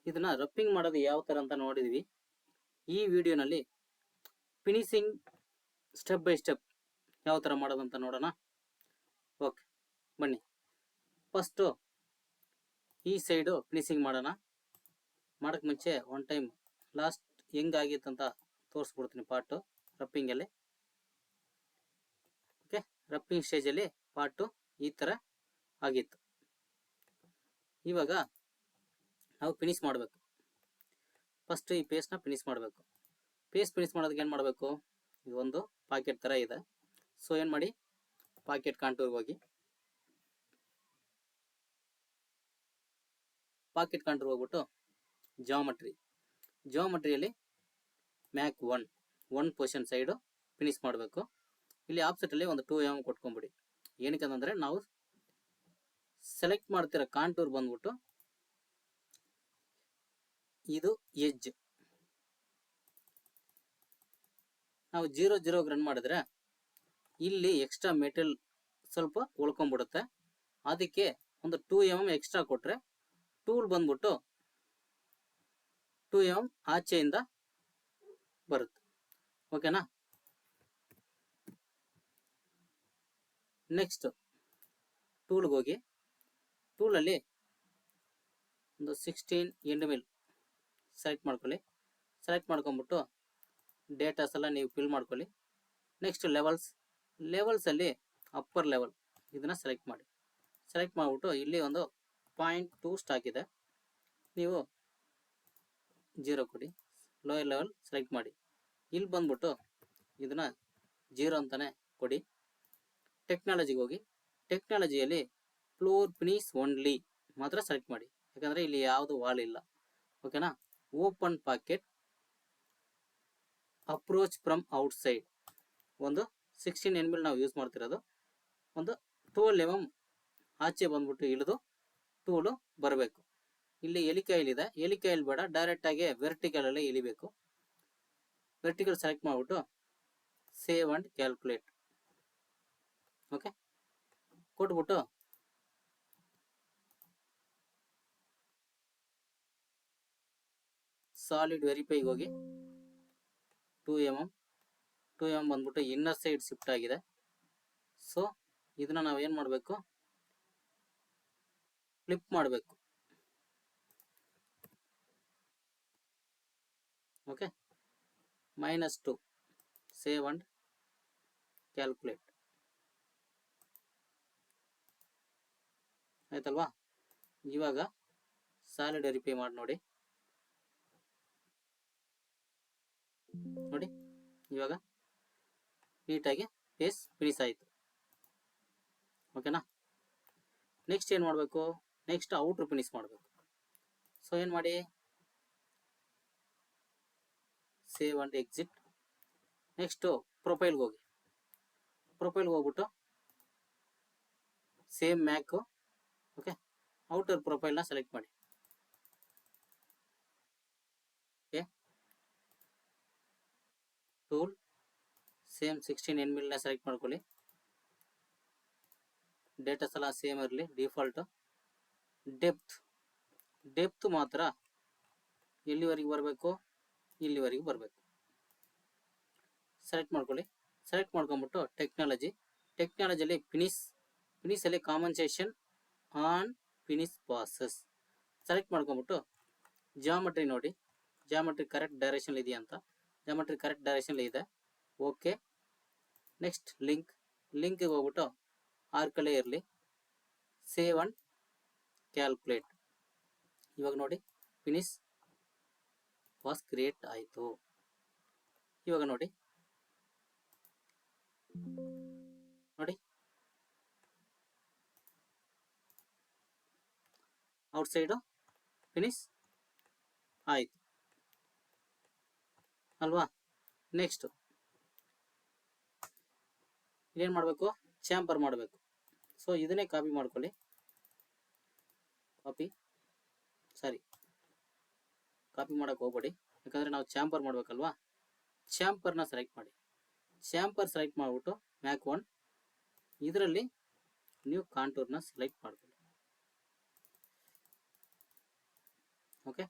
ಇದನ್ನ ರಪ್ಪಿಂಗ್ ಮಾಡೋದು ಯಾವ ತರ ಅಂತ ನೋಡಿದ್ವಿ. ಈ ವಿಡಿಯೋನಲ್ಲಿ ಫಿನಿಶಿಂಗ್ ಸ್ಟೆಪ್ ಬೈ ಸ್ಟೆಪ್ ಯಾವ ತರ ಮಾಡೋದು ಅಂತ ನೋಡೋಣ. ಓಕೆ, ಬನ್ನಿ. ಫಸ್ಟ್ ಈ ಸೈಡು ಫಿನಿಶಿಂಗ್ ಮಾಡೋಣ. ಮಾಡಕ್ ಮುಂಚೆ ಒನ್ ಟೈಮ್ ಲಾಸ್ಟ್ ಹೆಂಗಾಗಿತ್ತು ಅಂತ ತೋರಿಸ್ಬಿಡ್ತೀನಿ. ಪಾರ್ಟು ರಪ್ಪಿಂಗಲ್ಲಿ. ಓಕೆ, ರಪ್ಪಿಂಗ್ ಸ್ಟೇಜಲ್ಲಿ ಪಾರ್ಟು ಈ ಥರ ಆಗಿತ್ತು. ಇವಾಗ ನಾವು ಫಿನಿಶ್ ಮಾಡಬೇಕು. ಫಸ್ಟ್ ಈ ಪೇಸ್ಟ್ನ ಫಿನಿಶ್ ಮಾಡಬೇಕು. ಪೇಸ್ಟ್ ಫಿನಿಶ್ ಮಾಡೋದಕ್ಕೆ ಏನು ಮಾಡಬೇಕು? ಇದು ಒಂದು ಪಾಕೆಟ್ ಥರ ಇದೆ. ಸೊ ಏನು ಮಾಡಿ, ಪಾಕೆಟ್ ಕಾಂಟೂರ್ಗೆ ಹೋಗಿ, ಪಾಕೆಟ್ ಕಾಂಟೂರ್ ಹೋಗ್ಬಿಟ್ಟು ಜಾಮೆಟ್ರಿಯಲ್ಲಿ ಮ್ಯಾಕ್ ಒನ್ ಪೊಸಿಷನ್ ಸೈಡು ಫಿನಿಶ್ ಮಾಡಬೇಕು. ಇಲ್ಲಿ ಆಫ್ಸೆಟಲ್ಲಿ ಒಂದು 2 mm ಕೊಟ್ಕೊಂಬಿಡಿ. ಏನಕ್ಕೆ ಅಂತಂದರೆ ನಾವು ಸೆಲೆಕ್ಟ್ ಮಾಡ್ತಿರೋ ಕಾಂಟೂರ್ ಬಂದ್ಬಿಟ್ಟು ಇದು ಎಡ್ಜ್. ನಾವು 0 ರನ್ ಮಾಡಿದ್ರೆ ಇಲ್ಲಿ ಎಕ್ಸ್ಟ್ರಾ ಮೆಟೀರಿಯಲ್ ಸ್ವಲ್ಪ ಉಳ್ಕೊಂಡ್ಬಿಡುತ್ತೆ. ಅದಕ್ಕೆ ಒಂದು 2 mm ಎಕ್ಸ್ಟ್ರಾ ಕೊಟ್ಟರೆ ಟೂಲ್ ಬಂದ್ಬಿಟ್ಟು 2 mm ಆಚೆಯಿಂದ ಬರುತ್ತೆ. ಓಕೆನಾ? ನೆಕ್ಸ್ಟ್ ಟೂಲ್ಗೆ ಹೋಗಿ, ಟೂಲಲ್ಲಿ ಒಂದು 16 mm ಸೆಲೆಕ್ಟ್ ಮಾಡ್ಕೊಳ್ಳಿ. ಸೆಲೆಕ್ಟ್ ಮಾಡ್ಕೊಂಬಿಟ್ಟು ಡೇಟಾಸ್ ಎಲ್ಲ ನೀವು ಫಿಲ್ ಮಾಡ್ಕೊಳ್ಳಿ. ನೆಕ್ಸ್ಟ್ ಲೆವೆಲ್ಸಲ್ಲಿ ಅಪ್ಪರ್ ಲೆವೆಲ್ ಇದನ್ನು ಸೆಲೆಕ್ಟ್ ಮಾಡಿ. ಸೆಲೆಕ್ಟ್ ಮಾಡಿಬಿಟ್ಟು ಇಲ್ಲಿ ಒಂದು 0.2 ಸ್ಟಾಕ್ ಇದೆ, ನೀವು 0 ಕೊಡಿ. ಲೋಯರ್ ಲೆವೆಲ್ ಸೆಲೆಕ್ಟ್ ಮಾಡಿ. ಇಲ್ಲಿ ಬಂದ್ಬಿಟ್ಟು ಇದನ್ನು 0 ಅಂತಾನೆ ಕೊಡಿ. ಟೆಕ್ನಾಲಜಿಗೆ ಹೋಗಿ, ಟೆಕ್ನಾಲಜಿಯಲ್ಲಿ ಫ್ಲೋರ್ ಫಿನಿಶ್ ಓನ್ಲಿ ಮಾತ್ರ ಸೆಲೆಕ್ಟ್ ಮಾಡಿ, ಯಾಕಂದರೆ ಇಲ್ಲಿ ಯಾವುದು ವಾಲ್ ಇಲ್ಲ. ಓಕೆನಾ? Open pocket approach from outside ಒಂದು 16 mm ನಾವು ಯೂಸ್ ಮಾಡ್ತಿರೋದು. ಒಂದು 12 mm ಆಚೆ ಬಂದ್ಬಿಟ್ಟು ಇಳಿದು ಟೂಲು ಬರಬೇಕು. ಇಲ್ಲಿ ಎಲಿಕಾಯಿಲ್ ಇದೆ, ಎಲಿಕಾಯಿಲ್ ಬೇಡ, ಡೈರೆಕ್ಟಾಗಿ ವೆರ್ಟಿಕಲಲ್ಲಿ ಇಳಿಬೇಕು. ವೆರ್ಟಿಕಲ್ ಸೆಲೆಕ್ಟ್ ಮಾಡಿಬಿಟ್ಟು ಸೇವ್ ಆ್ಯಂಡ್ ಕ್ಯಾಲ್ಕುಲೇಟ್ ಓಕೆ ಕೊಟ್ಬಿಟ್ಟು ಸಾಲಿಡ್ ವೆರಿಫೈಗೆ ಹೋಗಿ 2 mm ಬಂದ್ಬಿಟ್ಟು ಇನ್ನರ್ ಸೈಡ್ ಶಿಫ್ಟ್ ಆಗಿದೆ. ಸೊ ಇದನ್ನ ನಾವು ಏನು ಮಾಡಬೇಕು? ಫ್ಲಿಪ್ ಮಾಡಬೇಕು. ಓಕೆ, -2 ಸೇವ್ ಅಂಡ್ ಕ್ಯಾಲ್ಕುಲೇಟ್ ಆಯ್ತಲ್ವಾ? ಇವಾಗ ಸಾಲಿಡ್ ವೆರಿಫೈ ಮಾಡಿ ನೋಡಿ. ಇವಾಗ ನೀಟಾಗಿ ಪೇಸ್ ಫಿನಿಶ್ ಆಯಿತು. ಓಕೆನಾ? ನೆಕ್ಸ್ಟ್ ಏನು ಮಾಡಬೇಕು? ನೆಕ್ಸ್ಟ್ ಔಟ್ರ್ ಫಿನಿಶ್ ಮಾಡಬೇಕು. ಸೊ ಏನು ಮಾಡಿ, ಸೇವ್ ಅಂಡ್ ಎಕ್ಸಿಟ್. ನೆಕ್ಸ್ಟು ಪ್ರೊಫೈಲ್ಗೆ ಹೋಗಿ, ಪ್ರೊಫೈಲ್ಗೆ ಹೋಗ್ಬಿಟ್ಟು ಸೇಮ್ ಮ್ಯಾಕು. ಓಕೆ, ಔಟರ್ ಪ್ರೊಫೈಲ್ನ ಸೆಲೆಕ್ಟ್ ಮಾಡಿ. Okay, tool same 16 mm select ಮಾಡ್ಕೊಳ್ಳಿ. ಡೇಟಾಸ್ ಎಲ್ಲ ಸೇಮ್ ಇರಲಿ, ಡಿಫಾಲ್ಟು. ಡೆಪ್ತ್ ಮಾತ್ರ ಎಲ್ಲಿವರೆಗೆ ಬರಬೇಕು? ಇಲ್ಲಿವರೆಗೆ ಬರಬೇಕು. ಸೆಲೆಕ್ಟ್ ಮಾಡ್ಕೊಳ್ಳಿ. ಸೆಲೆಕ್ಟ್ ಮಾಡ್ಕೊಂಬಿಟ್ಟು ಟೆಕ್ನಾಲಜಿಯಲ್ಲಿ ಫಿನಿಶಲ್ಲಿ compensation on finish passes select ಮಾಡ್ಕೊಂಬಿಟ್ಟು ಜಾಮೆಟ್ರಿ ನೋಡಿ, ಜಾಮೆಟ್ರಿ ಕರೆಕ್ಟ್ ಡೈರೆಕ್ಷನ್ ಇದೆಯಾ ಅಂತ. ಜಾಮೆಟ್ರಿ ಕರೆಕ್ಟ್ ಡೈರೆಕ್ಷನ್ ಇದೆ. ಓಕೆ, ನೆಕ್ಸ್ಟ್ ಲಿಂಕ್ಗೆ ಹೋಗ್ಬಿಟ್ಟು ಆರ್ಕಲ್ಲೇ ಇರಲಿ, ಸೇವ್ ಅಂಡ್ ಕ್ಯಾಲ್ಕುಲೇಟ್. ಇವಾಗ ನೋಡಿ, ಫಿನಿಶ್ ವಾಸ್ ಕ್ರಿಯೇಟ್ ಆಯಿತು. ಇವಾಗ ನೋಡಿ ಔಟ್ಸೈಡು ಫಿನಿಶ್ ಆಯಿತು ಅಲ್ವಾ? ನೆಕ್ಸ್ಟ್ ಏನು ಮಾಡಬೇಕು? ಚಾಂಪರ್ ಮಾಡಬೇಕು. ಸೊ ಇದನ್ನೇ ಕಾಪಿ ಮಾಡ್ಕೊಳ್ಳಿ. ಕಾಪಿ ಮಾಡೋಕೆ ಹೋಗ್ಬೇಡಿ, ಯಾಕಂದರೆ ನಾವು ಚಾಂಪರ್ ಮಾಡಬೇಕಲ್ವಾ. ಚಾಂಪರ್ನ ಸೆಲೆಕ್ಟ್ ಮಾಡಿ. ಚಾಂಪರ್ ಸೆಲೆಕ್ಟ್ ಮಾಡಿಬಿಟ್ಟು ಮ್ಯಾಕ್ 1 ಇದರಲ್ಲಿ ನೀವು ಕಾಂಟೂರ್ನ ಸೆಲೆಕ್ಟ್ ಮಾಡ್ಕೊಳ್ಳಿ. ಓಕೆ,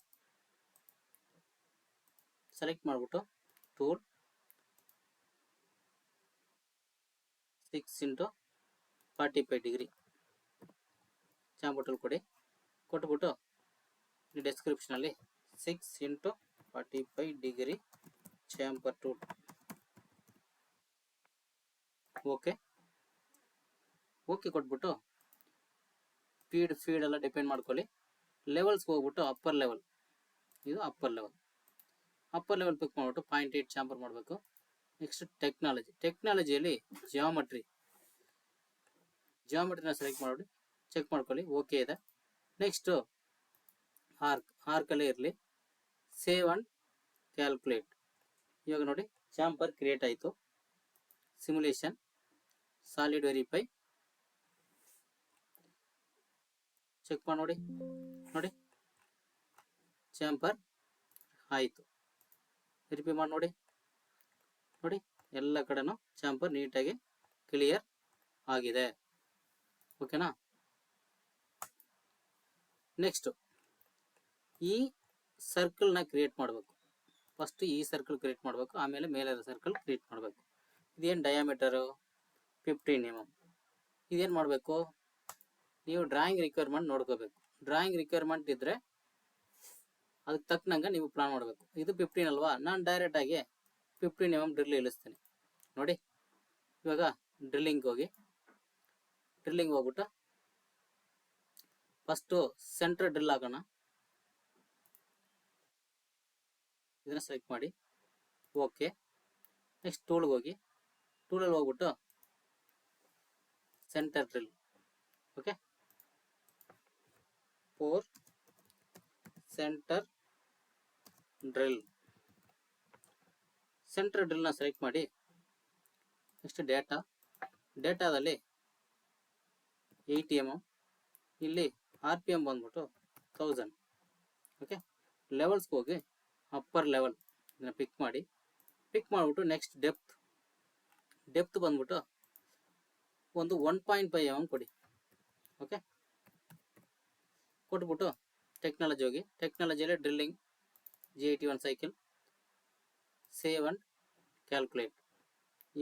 ಸೆಲೆಕ್ಟ್ ಮಾಡಿಬಿಟ್ಟು ಟೂಲ್ 6x45 ಡಿಗ್ರಿ ಚಾಂಬರ್ ಟೂಲ್ ಕೊಡಿ. ಕೊಟ್ಬಿಟ್ಟು ಡಿಸ್ಕ್ರಿಪ್ಷನಲ್ಲಿ 6x45 ಡಿಗ್ರಿ ಚಾಂಬರ್ ಟೂಲ್. ಓಕೆ ಕೊಟ್ಬಿಟ್ಟು ಫೀಡ್ ಎಲ್ಲ ಡಿಪೆಂಡ್ ಮಾಡ್ಕೊಳ್ಳಿ. ಲೆವೆಲ್ಸ್ಗೆ ಹೋಗ್ಬಿಟ್ಟು ಅಪ್ಪರ್ ಲೆವೆಲ್, ಇದು ಅಪ್ಪರ್ ಲೆವೆಲ್ ಪಿಕ್ ಮಾಡ್ಬಿಟ್ಟು 0.8 ಚಾಂಬರ್ ಮಾಡಬೇಕು. ನೆಕ್ಸ್ಟ್ ಟೆಕ್ನಾಲಜಿಯಲ್ಲಿ ಜಿಯೋಮೆಟ್ರಿನ ಸೆಲೆಕ್ಟ್ ಮಾಡಿ ಚೆಕ್ ಮಾಡ್ಕೊಳ್ಳಿ, ಓಕೆ ಇದೆ. ನೆಕ್ಸ್ಟ್ ಆರ್ಕಲ್ಲೇ ಇರಲಿ, ಸೇವ್ ಅಂಡ್ ಕ್ಯಾಲ್ಕುಲೇಟ್. ಇವಾಗ ನೋಡಿ ಚಾಂಬರ್ ಕ್ರಿಯೇಟ್ ಆಯಿತು. ಸಿಮ್ಯುಲೇಷನ್, ಸಾಲಿಡ್ ವೆರಿಫೈ, ಚೆಕ್ ಮಾಡಿ ನೋಡಿ ಚಾಂಬರ್ ಆಯಿತು. ವೆರಿಫೈ ಮಾಡಿ ನೋಡಿ ಎಲ್ಲ ಕಡೆನೂ ಚಾಂಬರ್ ನೀಟಾಗಿ ಕ್ಲಿಯರ್ ಆಗಿದೆ. ಓಕೆನಾ. ನೆಕ್ಸ್ಟ್ ಈ ಸರ್ಕಲ್ನ ಕ್ರಿಯೇಟ್ ಮಾಡಬೇಕು. ಫಸ್ಟ್ ಈ ಸರ್ಕಲ್ ಕ್ರಿಯೇಟ್ ಮಾಡಬೇಕು, ಆಮೇಲೆ ಮೇಲೆ ಸರ್ಕಲ್ ಕ್ರಿಯೇಟ್ ಮಾಡಬೇಕು. ಇದೇನು ಡಯಾಮೀಟರು 15 mm. ಇದೇನು ಮಾಡಬೇಕು, ನೀವು ಡ್ರಾಯಿಂಗ್ ರಿಕ್ವೈರ್ಮೆಂಟ್ ನೋಡ್ಕೋಬೇಕು. ಡ್ರಾಯಿಂಗ್ ರಿಕ್ವೈರ್ಮೆಂಟ್ ಇದ್ದರೆ ಅದಕ್ಕೆ ತಕ್ಕನಂಗೆ ನೀವು ಪ್ಲಾನ್ ಮಾಡಬೇಕು. ಇದು 15 ಅಲ್ವಾ, ನಾನು ಡೈರೆಕ್ಟಾಗಿ 15 mm ಡ್ರಿಲ್ ಇಳಿಸ್ತೀನಿ ನೋಡಿ. ಇವಾಗ ಡ್ರಿಲ್ಲಿಂಗ್ ಹೋಗ್ಬಿಟ್ಟು ಫಸ್ಟು ಸೆಂಟರ್ ಡ್ರಿಲ್ ಹಾಕೋಣ. ಇದನ್ನು ಸೆಲೆಕ್ಟ್ ಮಾಡಿ, ಓಕೆ. ನೆಕ್ಸ್ಟ್ ಟೂಲಲ್ಲಿ ಹೋಗ್ಬಿಟ್ಟು ಸೆಂಟರ್ ಡ್ರಿಲ್, ಓಕೆ. 4 ಸೆಂಟರ್ ಡ್ರಿಲ್ನ ಸೆಲೆಕ್ಟ್ ಮಾಡಿ. ನೆಕ್ಸ್ಟ್ ಡೇಟಾದಲ್ಲಿ 80 mm, ಇಲ್ಲಿ RPM ಬಂದ್ಬಿಟ್ಟು 1000. ಓಕೆ. ಲೆವೆಲ್ಸ್ಗೆ ಹೋಗಿ ಅಪ್ಪರ್ ಲೆವೆಲ್ ಇದನ್ನು ಪಿಕ್ ಮಾಡಿಬಿಟ್ಟು ನೆಕ್ಸ್ಟ್ ಡೆಪ್ತ್ ಬಂದ್ಬಿಟ್ಟು ಒಂದು 1.5 mm ಕೊಡಿ. ಓಕೆ. ಕೊಟ್ಬಿಟ್ಟು ಟೆಕ್ನಾಲಜಿಯಲ್ಲಿ drilling G81 cycle, save and calculate.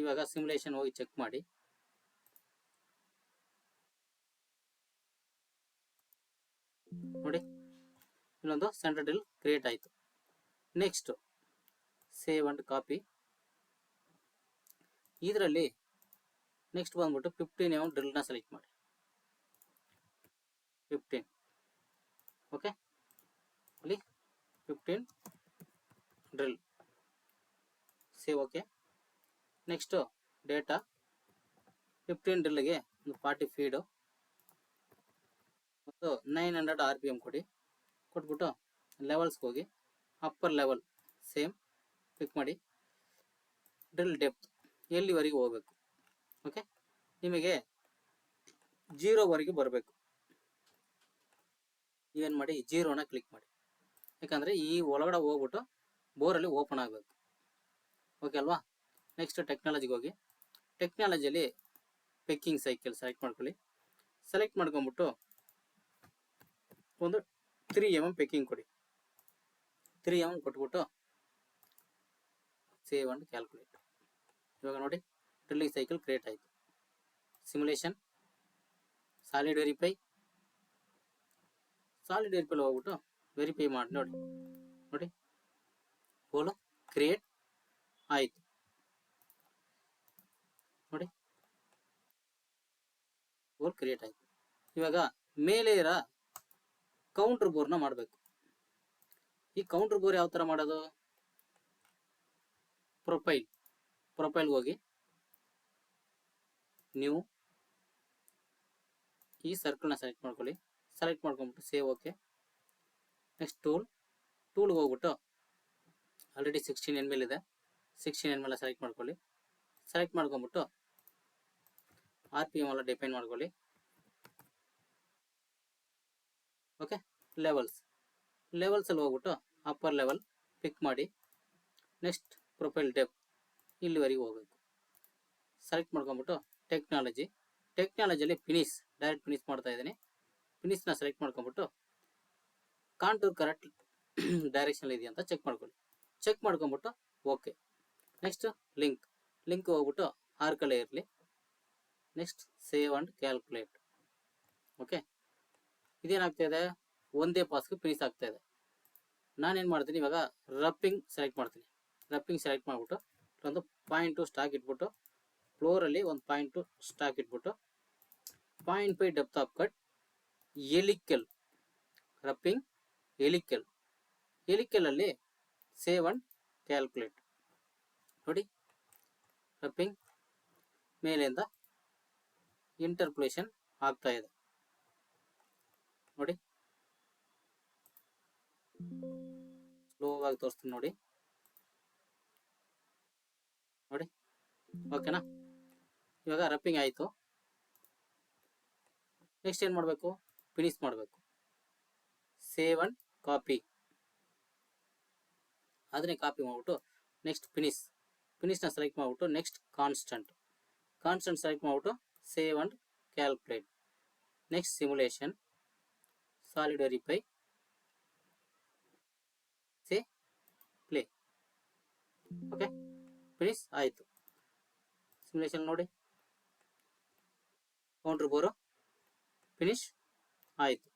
ಇವಾಗ ಸಿಮ್ಯುಲೇಷನ್ ಹೋಗಿ ಚೆಕ್ ಮಾಡಿ. ನೋಡಿ ಇಲ್ಲೊಂದು ಸೆಂಟರ್ ಡ್ರಿಲ್ ಕ್ರಿಯೇಟ್ ಆಯಿತು. Next save and copy. ಇದರಲ್ಲಿ ನೆಕ್ಸ್ಟ್ ಬಂದ್ಬಿಟ್ಟು 15 mm ಡ್ರಿಲ್ನ ಸೆಲೆಕ್ಟ್ ಮಾಡಿ, 15. ಓಕೆ, ಅಲ್ಲಿ 15 drill, save. Okay. Next data 15 ಡ್ರಿಲ್ಗೆ ಒಂದು 40 ಫೀಡು ಮತ್ತು 900 RPM ಕೊಟ್ಬಿಟ್ಟು ಲೆವೆಲ್ಸ್ಗೆ ಹೋಗಿ ಅಪ್ಪರ್ ಲೆವೆಲ್ ಸೇಮ್ ಪಿಕ್ ಮಾಡಿ. ಡ್ರಿಲ್ ಡೆಪ್ತ್ ಎಲ್ಲಿವರೆಗೆ ಹೋಗಬೇಕು, ಓಕೆ. ನಿಮಗೆ 0ವರೆಗೆ ಬರಬೇಕು. ಏನು ಮಾಡಿ 0ನ ಕ್ಲಿಕ್ ಮಾಡಿ, ಯಾಕಂದರೆ ಈ ಒಳಗಡೆ ಹೋಗ್ಬಿಟ್ಟು ಬೋರಲ್ಲಿ ಓಪನ್ ಆಗಬೇಕು. ಓಕೆ ಅಲ್ವಾ. ನೆಕ್ಸ್ಟ್ ಟೆಕ್ನಾಲಜಿಗೆ ಹೋಗಿ ಟೆಕ್ನಾಲಜಿಯಲ್ಲಿ ಪೆಕ್ಕಿಂಗ್ ಸೈಕಲ್ ಸೆಲೆಕ್ಟ್ ಮಾಡ್ಕೊಳ್ಳಿ. ಸೆಲೆಕ್ಟ್ ಮಾಡ್ಕೊಂಬಿಟ್ಟು ಒಂದು 3 mm ಪೆಕ್ಕಿಂಗ್ ಕೊಡಿ. 3 mm ಕೊಟ್ಬಿಟ್ಟು ಸೇವ್ ಅಂಡ್ ಕ್ಯಾಲ್ಕುಲೇಟ್. ಇವಾಗ ನೋಡಿ ಡ್ರಿಲ್ಲಿಂಗ್ ಸೈಕಲ್ ಕ್ರಿಯೇಟ್ ಆಯಿತು. ಸಿಮ್ಯುಲೇಷನ್, ಸಾಲಿಡ್ ವೆರಿಫೈ ಹೋಗ್ಬಿಟ್ಟು ವೆರಿಫೈ ಮಾಡಿ ನೋಡಿ ಹೋಲು ಕ್ರಿಯೇಟ್ ಆಯಿತು. ನೋಡಿ ಹೋಲ್ ಕ್ರಿಯೇಟ್ ಆಯಿತು. ಇವಾಗ ಮೇಲೆ ಇರೋ ಕೌಂಟರ್ ಬೋರ್ನ ಮಾಡಬೇಕು. ಈ ಕೌಂಟರ್ ಬೋರ್ ಯಾವ ಥರ ಮಾಡೋದು, ಪ್ರೊಫೈಲ್ಗೆ ಹೋಗಿ ನೀವು ಈ ಸರ್ಕಲ್ನ ಸೆಲೆಕ್ಟ್ ಮಾಡ್ಕೊಳ್ಳಿ. ಸೆಲೆಕ್ಟ್ ಮಾಡ್ಕೊಂಬಿಟ್ಟು ಸೇವ್. ಓಕೆ. ನೆಕ್ಸ್ಟ್ ಟೂಲ್ಗೆ ಹೋಗ್ಬಿಟ್ಟು ಆಲ್ರೆಡಿ 16 mm ಇದೆ, 16 mm ಸೆಲೆಕ್ಟ್ ಮಾಡ್ಕೊಳ್ಳಿ. ಸೆಲೆಕ್ಟ್ ಮಾಡ್ಕೊಂಬಿಟ್ಟು RPM ಎಲ್ಲ ಡಿಪೆಂಡ್ ಮಾಡ್ಕೊಳ್ಳಿ. ಓಕೆ. ಲೆವೆಲ್ಸಲ್ಲಿ ಹೋಗ್ಬಿಟ್ಟು ಅಪ್ಪರ್ ಲೆವೆಲ್ ಪಿಕ್ ಮಾಡಿ. ನೆಕ್ಸ್ಟ್ ಪ್ರೊಫೈಲ್ ಡೆಪ್ತ್ ಇಲ್ಲಿವರೆಗೆ ಹೋಗಬೇಕು. ಸೆಲೆಕ್ಟ್ ಮಾಡ್ಕೊಂಬಿಟ್ಟು ಟೆಕ್ನಾಲಜಿಯಲ್ಲಿ ಡೈರೆಕ್ಟ್ ಫಿನಿಶ್ ಮಾಡ್ತಾ ಇದ್ದೀನಿ. ಫಿನಿಶ್ನ ಸೆಲೆಕ್ಟ್ ಮಾಡ್ಕೊಂಬಿಟ್ಟು ಕಾಂಟೂರ್ ಕರೆಕ್ಟ್ ಡೈರೆಕ್ಷನ್ ಇದೆಯಾ ಅಂತ ಚೆಕ್ ಮಾಡ್ಕೊಳ್ಳಿ. ಚೆಕ್ ಮಾಡ್ಕೊಂಬಿಟ್ಟು ಓಕೆ. ನೆಕ್ಸ್ಟ್ ಲಿಂಕ್ ಹೋಗ್ಬಿಟ್ಟು ಆರ್ಕಲ್ಲೇ ಇರಲಿ. Next save and calculate. Okay, ಇದೇನಾಗ್ತಾ ಇದೆ, ಒಂದೇ ಪಾಸ್ಗೆ ಫಿನಿಶ್ ಆಗ್ತಾ ಇದೆ. ನಾನೇನು ಮಾಡ್ತೀನಿ ಇವಾಗ ರಪ್ಪಿಂಗ್ ಸೆಲೆಕ್ಟ್ ಮಾಡ್ತೀನಿ. ರಪ್ಪಿಂಗ್ ಸೆಲೆಕ್ಟ್ ಮಾಡಿಬಿಟ್ಟು ಒಂದು ಪಾಯಿಂಟು ಸ್ಟಾಕ್ ಇಟ್ಬಿಟ್ಟು ಫ್ಲೋರಲ್ಲಿ ಒಂದು ಪಾಯಿಂಟು ಸ್ಟಾಕ್ ಇಟ್ಬಿಟ್ಟು 0.5 depth of cut helical roughing ಎಲಿಕಲಲ್ಲಿ ಸೇವ್ ಅಂಡ್ ಕ್ಯಾಲ್ಕುಲೇಟ್. ನೋಡಿ, ರಪ್ಪಿಂಗ್ ಮೇಲಿಂದ ಇಂಟರ್ಪೋಲೇಷನ್ ಆಗ್ತಾ ಇದೆ. ನೋಡಿ, ಸ್ಲೋ ಆಗಿ ತೋರಿಸ್ತೀನಿ ನೋಡಿ. ಓಕೆನಾ, ಇವಾಗ ರಪ್ಪಿಂಗ್ ಆಯಿತು. ನೆಕ್ಸ್ಟ್ ಏನು ಮಾಡಬೇಕು, ಫಿನಿಶ್ ಮಾಡಬೇಕು. ಸೇವ್ ಅಂಡ್ ಕಾಪಿ, ಅದನ್ನೇ ಕಾಪಿ ಮಾಡಿಬಿಟ್ಟು ನೆಕ್ಸ್ಟ್ ಫಿನಿಶ್ನ ಸೆಲೆಕ್ಟ್ ಮಾಡಿಬಿಟ್ಟು ನೆಕ್ಸ್ಟ್ ಕಾನ್ಸ್ಟೆಂಟ್ ಸೆಲೆಕ್ಟ್ ಮಾಡಿಬಿಟ್ಟು save and calculate. Next simulation solid verify say play. Okay, finish ಆಯಿತು. ಸಿಮ್ಯುಲೇಷನ್ ನೋಡಿ, ಕೌಂಟ್ರ್ ಬೋರು ಫಿನಿಶ್ ಆಯಿತು.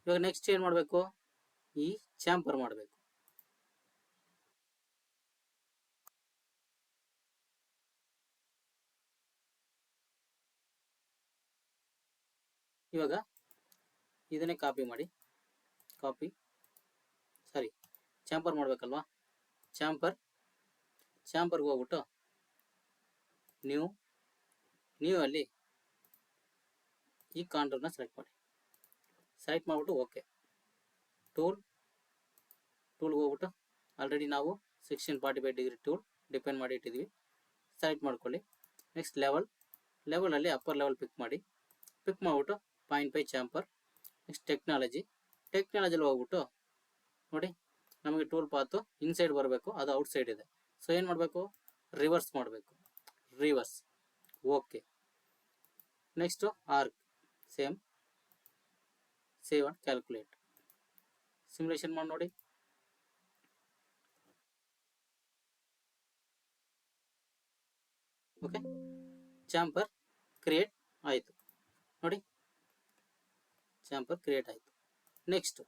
ಇವಾಗ ನೆಕ್ಸ್ಟ್ ಏನು ಮಾಡಬೇಕು, ಈ ಚಾಂಪರ್ ಮಾಡಬೇಕು. ಇವಾಗ ಇದನ್ನೇ ಕಾಪಿ ಮಾಡಿ, ಚಾಂಪರ್ ಮಾಡಬೇಕಲ್ವಾ. ಚಾಂಪರ್ಗೆ ಹೋಗ್ಬಿಟ್ಟು ನ್ಯೂ ಅಲ್ಲಿ ಈ ಕಾಂಟೂರ್ನ ಸೆಲೆಕ್ಟ್ ಮಾಡಿಬಿಟ್ಟು ಓಕೆ. ಟೂಲ್ಗೆ ಹೋಗ್ಬಿಟ್ಟು ಆಲ್ರೆಡಿ ನಾವು 1645 ಡಿಗ್ರಿ ಟೂಲ್ ಡಿಪೆಂಡ್ ಮಾಡಿ ಇಟ್ಟಿದ್ದೀವಿ, ಸೆಲೆಕ್ಟ್ ಮಾಡ್ಕೊಳ್ಳಿ. ನೆಕ್ಸ್ಟ್ ಲೆವೆಲಲ್ಲಿ ಅಪ್ಪರ್ ಲೆವೆಲ್ ಪಿಕ್ ಮಾಡಿಬಿಟ್ಟು 0.5 ಚಾಂಪರ್. ನೆಕ್ಸ್ಟ್ ಟೆಕ್ನಾಲಜಿಲಿ ಹೋಗ್ಬಿಟ್ಟು ನೋಡಿ, ನಮಗೆ ಟೂಲ್ ಪಾತು ಇನ್ಸೈಡ್ ಬರಬೇಕು, ಅದು ಔಟ್ಸೈಡ್ ಇದೆ. ಸೊ ಏನು ಮಾಡಬೇಕು, ರಿವರ್ಸ್ ಮಾಡಬೇಕು. Okay. Next arc same, save and calculate. Simulation ಮಾಡಿ ನೋಡಿ. ಓಕೆ, ಚಾಂಪರ್ ಕ್ರಿಯೇಟ್ ಆಯಿತು ನೋಡಿ, ಚಾಂಪರ್ ಕ್ರಿಯೇಟ್ ಆಯಿತು. ನೆಕ್ಸ್ಟ್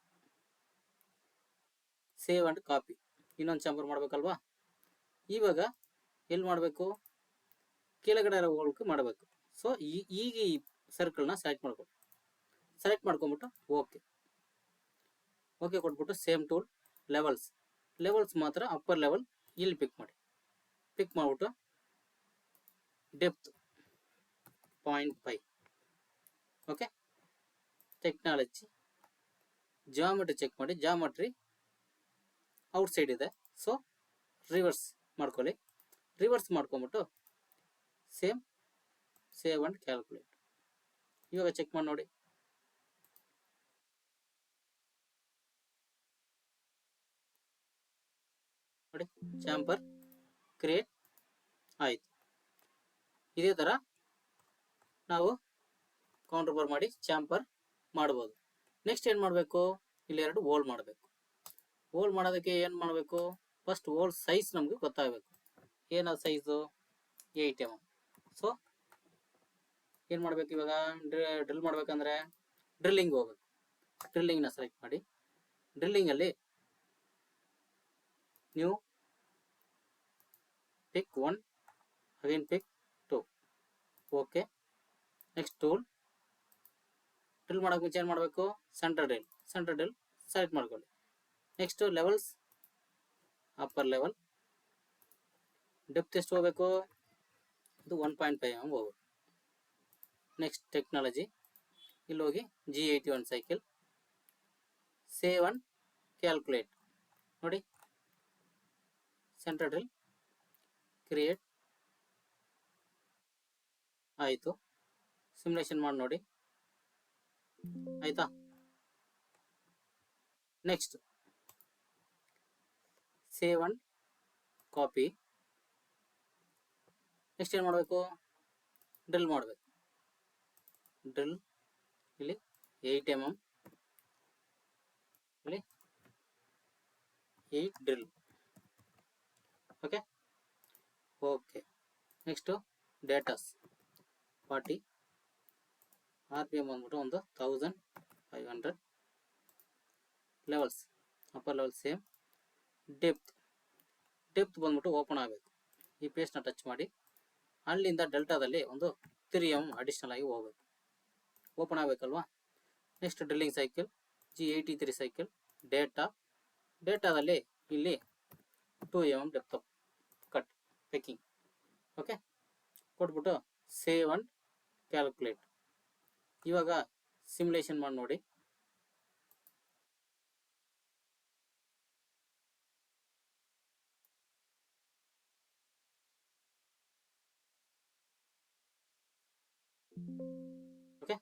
ಸೇವ್ ಅಂಡ್ ಕಾಪಿ, ಇನ್ನೊಂದು ಚಾಂಪರ್ ಮಾಡಬೇಕಲ್ವಾ. ಇವಾಗ ಎಲ್ಲಿ ಮಾಡಬೇಕು, ಕೆಳಗಡೆ ಹೋಗೋಕೆ ಮಾಡಬೇಕು. ಸೊ ಈಗ ಈ ಸರ್ಕಲ್ನ ಸೆಲೆಕ್ಟ್ ಮಾಡ್ಕೊಂಬಿಟ್ಟು ಓಕೆ ಕೊಟ್ಬಿಟ್ಟು ಸೇಮ್ ಟೂಲ್ ಲೆವೆಲ್ಸ್ ಮಾತ್ರ ಅಪ್ಪರ್ ಲೆವೆಲ್ ಇಲ್ಲಿ ಪಿಕ್ ಮಾಡಿಬಿಟ್ಟು depth 0.5. Okay, technology geometry check ಮಾಡಿ, ಜಾಮೆಟ್ರಿ ಔಟ್ಸೈಡ್ ಇದೆ. ಸೊ ರಿವರ್ಸ್ ಮಾಡ್ಕೊಳ್ಳಿ. ರಿವರ್ಸ್ ಮಾಡ್ಕೊಂಬಿಟ್ಟು ಸೇವ್ ಅಂಡ್ ಕ್ಯಾಲ್ಕುಲೇಟ್. ಇವಾಗ ಚೆಕ್ ಮಾಡಿ ನೋಡಿ. ಚಾಂಪರ್ ಕ್ರಿಯೇಟ್ ಆಯಿತು. ಇದೇ ಥರ ನಾವು ಕೌಂಟರ್ ಬಾರ್ ಮಾಡಿ ಚಾಂಪರ್ ಮಾಡ್ಬೋದು. ನೆಕ್ಸ್ಟ್ ಏನು ಮಾಡಬೇಕು, ಇಲ್ಲಿ 2 ಹೋಲ್ ಮಾಡಬೇಕು. ಹೋಲ್ ಮಾಡೋದಕ್ಕೆ ಏನು ಮಾಡಬೇಕು, ಫಸ್ಟ್ ಹೋಲ್ ಸೈಜ್ ನಮಗೆ ಗೊತ್ತಾಗಬೇಕು. ಏನದು ಸೈಜು, 8 mm. ಸೊ ಏನು ಮಾಡಬೇಕು, ಇವಾಗ ಡ್ರಿಲ್ ಮಾಡಬೇಕಂದ್ರೆ ಡ್ರಿಲ್ಲಿಂಗ್ ಹೋಗ್ಬೇಕು. ಡ್ರಿಲ್ಲಿಂಗ್ನ ಸೆಲೆಕ್ಟ್ ಮಾಡಿ, ಡ್ರಿಲ್ಲಿಂಗಲ್ಲಿ ನ್ಯೂ ಪಿಕ್ 1, ಅಗೇನ್ ಪಿಕ್ 2. ಓಕೆ. ನೆಕ್ಸ್ಟ್ ಟೂಲ್ ಡ್ರಿಲ್ ಮಾಡೋಕೆ ಮುಂಚೆ ಏನು ಮಾಡಬೇಕು, ಸೆಂಟರ್ ಡ್ರಿಲ್ ಸೆಲೆಕ್ಟ್ ಮಾಡ್ಕೊಳ್ಳಿ. Next levels, upper level, depth ಎಷ್ಟು ಹೋಗಬೇಕು, ಇದು 1.5 mm ಹೋಗಬೇಕು. ನೆಕ್ಸ್ಟ್ ಟೆಕ್ನಾಲಜಿ, ಇಲ್ಲಿ ಹೋಗಿ G81 cycle, save and calculate ನೋಡಿ. ಸೆಂಟರ್ ಡ್ರಿಲ್ ಕ್ರಿಯೇಟ್ ಆಯಿತು. ಸಿಮ್ಯುಲೇಷನ್ ಮಾಡಿ ನೋಡಿ, ಆಯಿತಾ. Next save and copy. Next ಏನು ಮಾಡಬೇಕು, ಡ್ರಿಲ್ ಮಾಡಬೇಕು. ಡ್ರಿಲ್ ಇಲ್ಲಿ 8 mm, ಇಲ್ಲಿ 8 drill okay okay. Next datas 40, RPM ಬಂದ್ಬಿಟ್ಟು ಒಂದು 1500. Levels upper level same. Depth ಬಂದ್ಬಿಟ್ಟು ಓಪನ್ ಆಗಬೇಕು. ಈ ಪೇಜ್ನ ಟಚ್ ಮಾಡಿ ಅಲ್ಲಿಂದ ಡೆಲ್ಟಾದಲ್ಲಿ ಒಂದು 3 mm ಅಡಿಷ್ನಲ್ ಆಗಿ ಹೋಗಬೇಕು, ಓಪನ್ ಆಗಬೇಕಲ್ವಾ. Next drilling cycle G83 cycle. ಡೇಟಾದಲ್ಲಿ ಇಲ್ಲಿ 2 mm depth cut pecking. Okay ಕೊಟ್ಬಿಟ್ಟು ಸೇವ್ ಅಂಡ್ ಕ್ಯಾಲ್ಕುಲೇಟ್. ಇವಾಗ ಸಿಮ್ಯುಲೇಷನ್ ಮಾಡಿ ನೋಡಿ. ಓಕೆ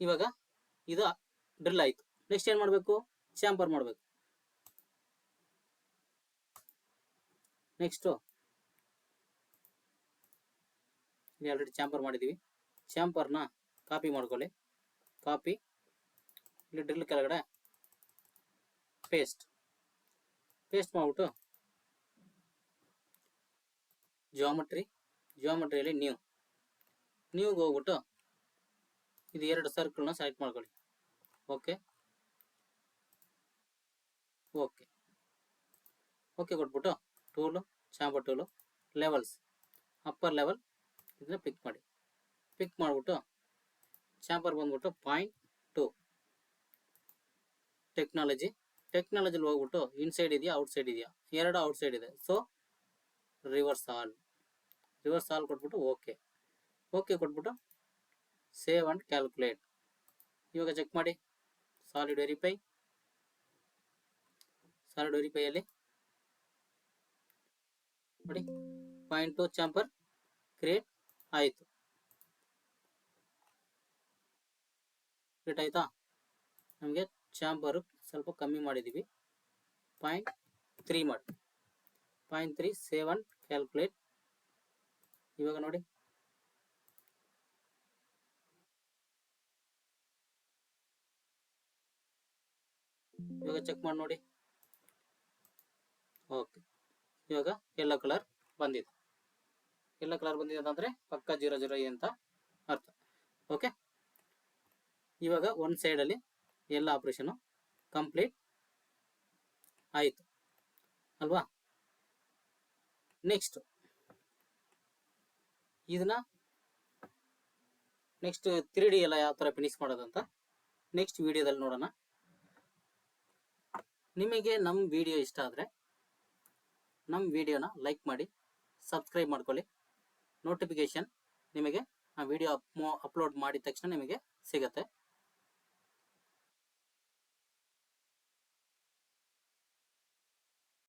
ಇವಾಗ ಇದು ಡ್ರಿಲ್ ಆಯ್ತು. ನೆಕ್ಸ್ಟ್ ಏನು ಮಾಡಬೇಕು? ಚಾಂಪರ್ ಮಾಡಬೇಕು. ನೆಕ್ಸ್ಟು ಆಲ್ರೆಡಿ ಚಾಂಪರ್ ಮಾಡಿದ್ದೀವಿ. ಚಾಂಪರ್ನ ಕಾಪಿ ಮಾಡ್ಕೊಳ್ಳಿ. ಕಾಪಿ, ಇಲ್ಲಿ ಡ್ರಿಲ್ ಕೆಳಗಡೆ ಪೇಸ್ಟ್ ಮಾಡಿಬಿಟ್ಟು ಜಾಮೆಟ್ರಿಯಲ್ಲಿ ನ್ಯೂಗೆ ಹೋಗ್ಬಿಟ್ಟು ಇದು 2 ಸರ್ಕಲ್ನ ಸೆಲೆಕ್ಟ್ ಮಾಡ್ಕೊಳ್ಳಿ. ಓಕೆ ಓಕೆ ಓಕೆ ಕೊಟ್ಬಿಟ್ಟು tool, ಚಾಂಪರ್ tool, levels upper level ಇದನ್ನ ಪಿಕ್ ಮಾಡಿಬಿಟ್ಟು ಚಾಂಪರ್ ಬಂದ್ಬಿಟ್ಟು 0.2. ಟೆಕ್ನಾಲಜಿಲಿ ಹೋಗ್ಬಿಟ್ಟು ಇನ್ಸೈಡ್ ಇದೆಯಾ ಔಟ್ಸೈಡ್ ಇದೆಯಾ? 2 ಔಟ್ಸೈಡ್ ಇದೆ. ಸೊ ರಿವರ್ಸ್ ಆಲ್ ಕೊಟ್ಬಿಟ್ಟು ಓಕೆ ಕೊಟ್ಬಿಟ್ಟು ಸೇವ್ ಅಂಡ್ ಕ್ಯಾಲ್ಕುಲೇಟ್. ಇವಾಗ ಚೆಕ್ ಮಾಡಿ. ಸಾಲಿಡ್ ವೆರಿಫೈಯಲ್ಲಿ ನೋಡಿ 0.2 ಚಾಂಪರ್ ಕ್ರಿಯೇಟ್ ಆಯಿತು. ಕ್ರಿಯೇಟ್ ಆಯಿತಾ? ನಮಗೆ ಚಾಂಪರು ಸ್ವಲ್ಪ ಕಮ್ಮಿ ಮಾಡಿದ್ದೀವಿ. 0.3 ಮಾಡಿ. 0.3 ಸೇವ್ ಅಂಡ್ ಕ್ಯಾಲ್ಕುಲೇಟ್. ಇವಾಗ ನೋಡಿ ಇವಾಗ ಚೆಕ್ ಮಾಡಿ ನೋಡಿ. ಓಕೆ ಇವಾಗ ಯೆಲ್ಲೋ ಕಲರ್ ಬಂದಿದೆ. ಅಂತಂದರೆ ಪಕ್ಕ 00 ಅಂತ ಅರ್ಥ. ಓಕೆ ಇವಾಗ ಒಂದು ಸೈಡಲ್ಲಿ ಎಲ್ಲ ಆಪ್ರೇಷನು ಕಂಪ್ಲೀಟ್ ಆಯಿತು ಅಲ್ವಾ. ನೆಕ್ಸ್ಟ್ ಇದನ್ನ ನೆಕ್ಸ್ಟ್ 3D ಎಲ್ಲ ಯಾವ ಥರ ಫಿನಿಶ್ ಮಾಡೋದಂತ ನೆಕ್ಸ್ಟ್ ವಿಡಿಯೋದಲ್ಲಿ ನೋಡೋಣ. ನಿಮಗೆ ನಮ್ಮ ವಿಡಿಯೋ ಇಷ್ಟ ಆದರೆ ನಮ್ಮ ವಿಡಿಯೋನ ಲೈಕ್ ಮಾಡಿ, ಸಬ್ಸ್ಕ್ರೈಬ್ ಮಾಡ್ಕೊಳ್ಳಿ. ನೋಟಿಫಿಕೇಶನ್ ನಿಮಗೆ ಆ ವಿಡಿಯೋ ಅಪ್ಲೋಡ್ ಮಾಡಿದ ತಕ್ಷಣ ನಿಮಗೆ ಸಿಗುತ್ತೆ.